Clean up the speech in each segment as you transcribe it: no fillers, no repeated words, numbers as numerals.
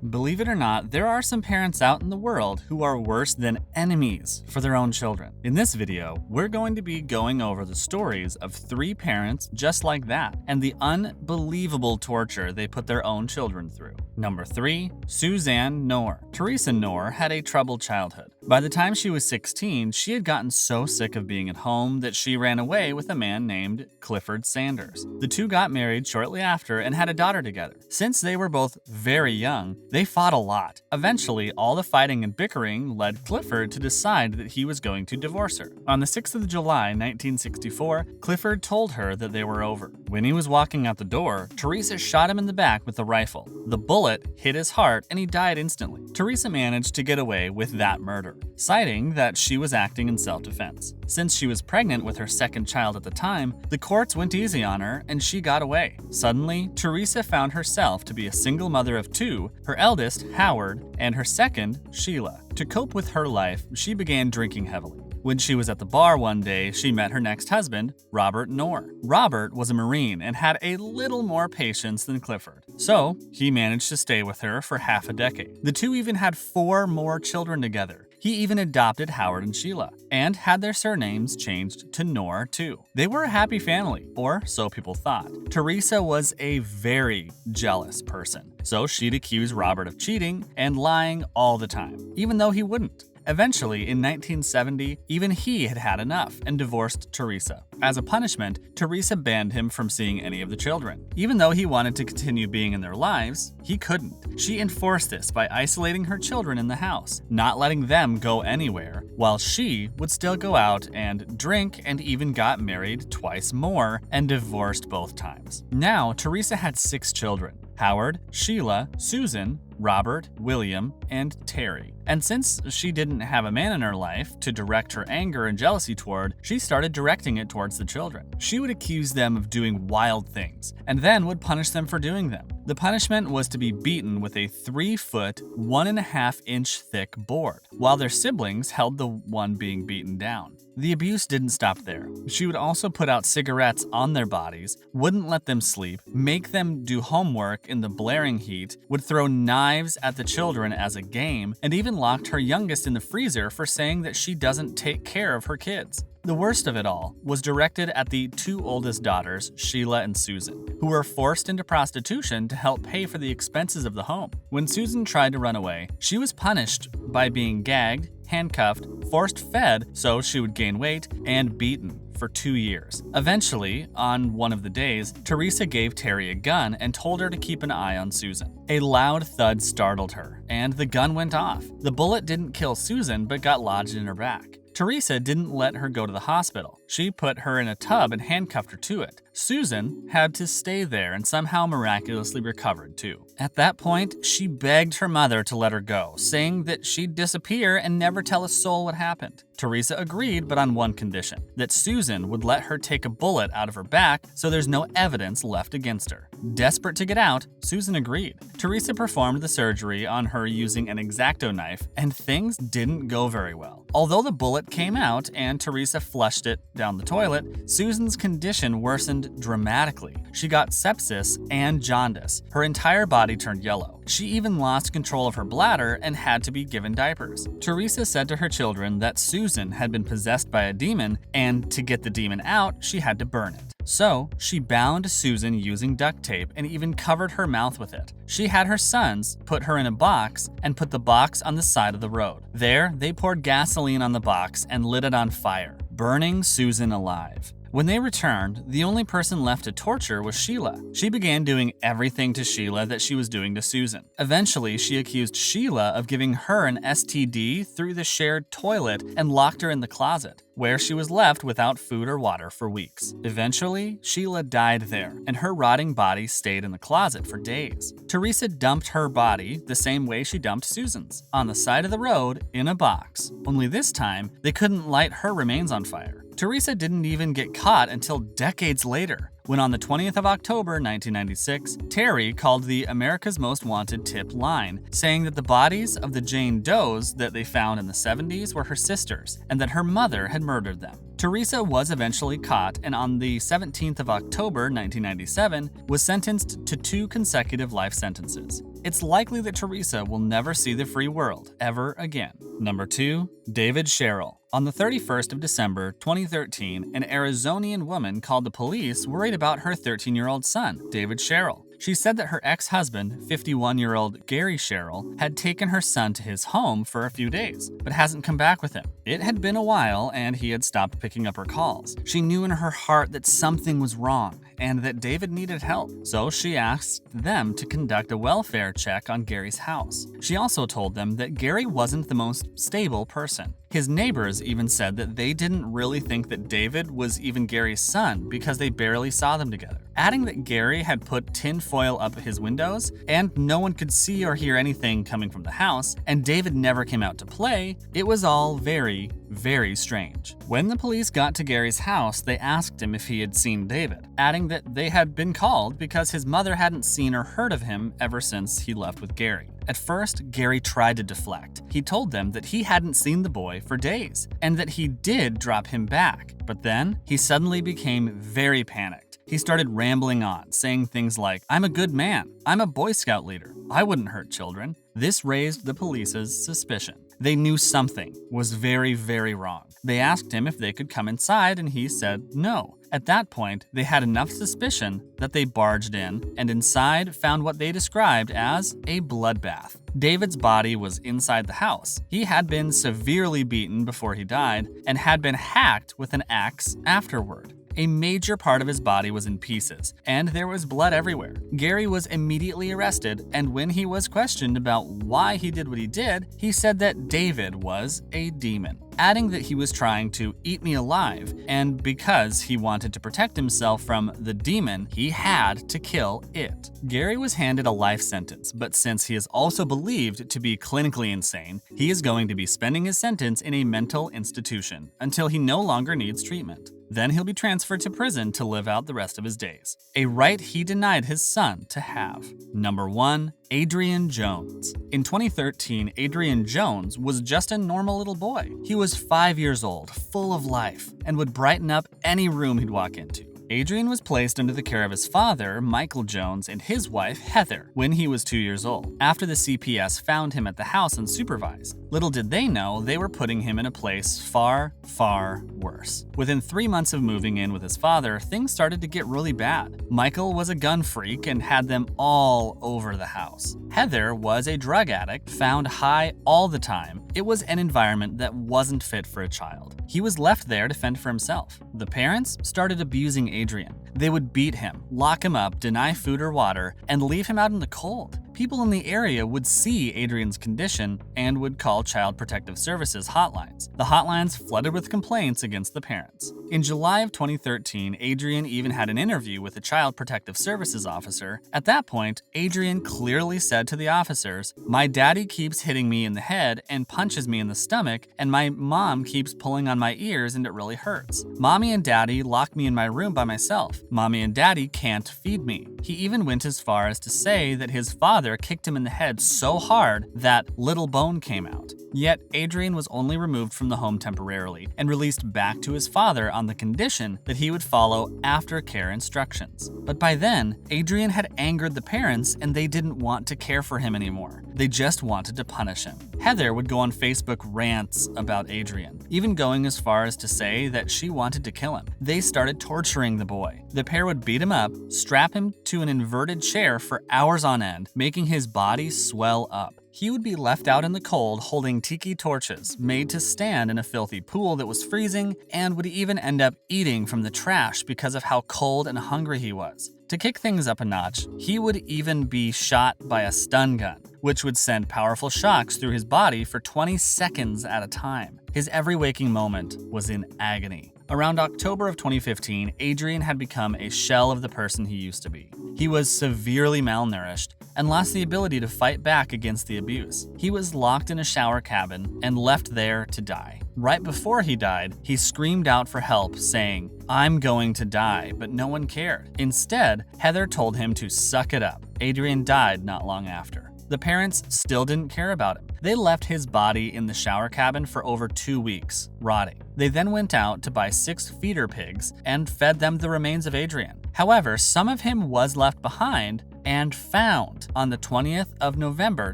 Believe it or not, there are some parents out in the world who are worse than enemies for their own children. In this video, we're going to be going over the stories of 3 parents just like that and the unbelievable torture they put their own children through. Number 3, Suzanne Knorr. Teresa Knorr had a troubled childhood. By the time she was 16, she had gotten so sick of being at home that she ran away with a man named Clifford Sanders. The two got married shortly after and had a daughter together. Since they were both very young, they fought a lot. Eventually, all the fighting and bickering led Clifford to decide that he was going to divorce her. On the 6th of July, 1964, Clifford told her that they were over. When he was walking out the door, Teresa shot him in the back with a rifle. The bullet hit his heart and he died instantly. Teresa managed to get away with that murder, citing that she was acting in self-defense. Since she was pregnant with her second child at the time, the courts went easy on her and she got away. Suddenly, Teresa found herself to be a single mother of 2, her eldest, Howard, and her second, Sheila. To cope with her life, she began drinking heavily. When she was at the bar one day, she met her next husband, Robert Knorr. Robert was a Marine and had a little more patience than Clifford, so he managed to stay with her for half a decade. The two even had 4 more children together. He even adopted Howard and Sheila, and had their surnames changed to Knorr too. They were a happy family, or so people thought. Teresa was a very jealous person, so she'd accuse Robert of cheating and lying all the time, even though he wouldn't. Eventually, in 1970, even he had had enough and divorced Teresa. As a punishment, Teresa banned him from seeing any of the children. Even though he wanted to continue being in their lives, he couldn't. She enforced this by isolating her children in the house, not letting them go anywhere, while she would still go out and drink and even got married twice more and divorced both times. Now, Teresa had 6 children: Howard, Sheila, Susan, Robert, William, and Terry. And since she didn't have a man in her life to direct her anger and jealousy toward, she started directing it towards the children. She would accuse them of doing wild things, and then would punish them for doing them. The punishment was to be beaten with a 3-foot, 1.5-inch thick board, while their siblings held the one being beaten down. The abuse didn't stop there. She would also put out cigarettes on their bodies, wouldn't let them sleep, make them do homework in the blaring heat, would throw knives at the children as a game, and even locked her youngest in the freezer for saying that she doesn't take care of her kids. The worst of it all was directed at the 2 oldest daughters, Sheila and Susan, who were forced into prostitution to help pay for the expenses of the home. When Susan tried to run away, she was punished by being gagged, handcuffed, force-fed so she would gain weight, and beaten for 2 years. Eventually, on one of the days, Teresa gave Terry a gun and told her to keep an eye on Susan. A loud thud startled her, and the gun went off. The bullet didn't kill Susan, but got lodged in her back. Teresa didn't let her go to the hospital. She put her in a tub and handcuffed her to it. Susan had to stay there and somehow miraculously recovered too. At that point, she begged her mother to let her go, saying that she'd disappear and never tell a soul what happened. Teresa agreed, but on one condition: that Susan would let her take a bullet out of her back so there's no evidence left against her. Desperate to get out, Susan agreed. Teresa performed the surgery on her using an X-Acto knife, and things didn't go very well. Although the bullet came out and Teresa flushed it down the toilet, Susan's condition worsened dramatically. She got sepsis and jaundice. Her entire body turned yellow. She even lost control of her bladder and had to be given diapers. Teresa said to her children that Susan had been possessed by a demon, and to get the demon out, she had to burn it. So, she bound Susan using duct tape and even covered her mouth with it. She had her sons put her in a box and put the box on the side of the road. There, they poured gasoline on the box and lit it on fire, burning Susan alive. When they returned, the only person left to torture was Sheila. She began doing everything to Sheila that she was doing to Susan. Eventually, she accused Sheila of giving her an STD through the shared toilet and locked her in the closet, where she was left without food or water for weeks. Eventually, Sheila died there, and her rotting body stayed in the closet for days. Teresa dumped her body the same way she dumped Susan's, on the side of the road in a box. Only this time, they couldn't light her remains on fire. Teresa didn't even get caught until decades later, when on the 20th of October 1996, Terry called the America's Most Wanted tip line, saying that the bodies of the Jane Does that they found in the 70s were her sisters, and that her mother had murdered them. Teresa was eventually caught, and on the 17th of October 1997, was sentenced to 2 consecutive life sentences. it's likely that Teresa will never see the free world ever again. Number 2. David Sherrill. On the 31st of December 2013, an Arizonian woman called the police worried about her 13-year-old son, David Sherrill. She said that her ex-husband, 51-year-old Gary Sherrill, had taken her son to his home for a few days, but hasn't come back with him. It had been a while, and he had stopped picking up her calls. She knew in her heart that something was wrong, and that David needed help, so she asked them to conduct a welfare check on Gary's house. She also told them that Gary wasn't the most stable person. His neighbors even said that they didn't really think that David was even Gary's son because they barely saw them together, adding that Gary had put tinfoil up his windows and no one could see or hear anything coming from the house, and David never came out to play. It was all very, very strange. When the police got to Gary's house, they asked him if he had seen David, adding that they had been called because his mother hadn't seen or heard of him ever since he left with Gary. At first, Gary tried to deflect. He told them that he hadn't seen the boy for days, and that he did drop him back. But then, he suddenly became very panicked. He started rambling on, saying things like, "I'm a good man. I'm a Boy Scout leader. I wouldn't hurt children." This raised the police's suspicion. They knew something was very, very wrong. They asked him if they could come inside, and he said no. At that point, they had enough suspicion that they barged in, and inside found what they described as a bloodbath. David's body was inside the house. He had been severely beaten before he died, and had been hacked with an axe afterward. A major part of his body was in pieces, and there was blood everywhere. Gary was immediately arrested, and when he was questioned about why he did what he did, he said that David was a demon, adding that he was trying to eat me alive, and because he wanted to protect himself from the demon, he had to kill it. Gary was handed a life sentence, but since he is also believed to be clinically insane, he is going to be spending his sentence in a mental institution until he no longer needs treatment. Then he'll be transferred to prison to live out the rest of his days, a right he denied his son to have. Number 1. Adrian Jones. In 2013, Adrian Jones was just a normal little boy. He was 5 years old, full of life, and would brighten up any room he'd walk into. Adrian was placed under the care of his father, Michael Jones, and his wife, Heather, when he was 2 years old, after the CPS found him at the house unsupervised. Little did they know they were putting him in a place far, far worse. Within 3 months of moving in with his father, things started to get really bad. Michael was a gun freak and had them all over the house. Heather was a drug addict, found high all the time. It was an environment that wasn't fit for a child. He was left there to fend for himself. The parents started abusing Adrian. They would beat him, lock him up, deny food or water, and leave him out in the cold. People in the area would see Adrian's condition and would call Child Protective Services hotlines. The hotlines flooded with complaints against the parents. In July of 2013, Adrian even had an interview with a Child Protective Services officer. At that point, Adrian clearly said to the officers, "My daddy keeps hitting me in the head and punches me in the stomach, and my mom keeps pulling on my ears and it really hurts. Mommy and daddy lock me in my room by myself. Mommy and daddy can't feed me." He even went as far as to say that his father kicked him in the head so hard that little bone came out. Yet, Adrian was only removed from the home temporarily and released back to his father on the condition that he would follow aftercare instructions. But by then, Adrian had angered the parents and they didn't want to care for him anymore. They just wanted to punish him. Heather would go on Facebook rants about Adrian, even going as far as to say that she wanted to kill him. They started torturing the boy. The pair would beat him up, strap him to an inverted chair for hours on end, making his body swell up. He would be left out in the cold holding tiki torches made to stand in a filthy pool that was freezing, and would even end up eating from the trash because of how cold and hungry he was. To kick things up a notch, he would even be shot by a stun gun, which would send powerful shocks through his body for 20 seconds at a time. His every waking moment was in agony. Around October of 2015, Adrian had become a shell of the person he used to be. He was severely malnourished and lost the ability to fight back against the abuse. He was locked in a shower cabin and left there to die. Right before he died, he screamed out for help, saying, "I'm going to die," but no one cared. Instead, Heather told him to suck it up. Adrian died not long after. The parents still didn't care about him. They left his body in the shower cabin for over 2 weeks, rotting. They then went out to buy 6 feeder pigs and fed them the remains of Adrian. However, some of him was left behind and found on the 20th of November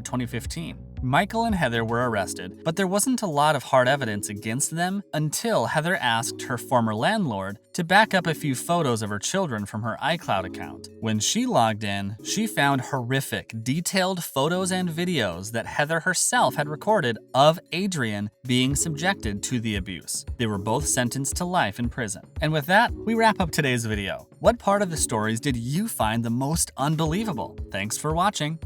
2015. Michael and Heather were arrested, but there wasn't a lot of hard evidence against them until Heather asked her former landlord to back up a few photos of her children from her iCloud account. When she logged in, she found horrific, detailed photos and videos that Heather herself had recorded of Adrian being subjected to the abuse. They were both sentenced to life in prison. And with that, we wrap up today's video. What part of the stories did you find the most unbelievable? Thanks for watching.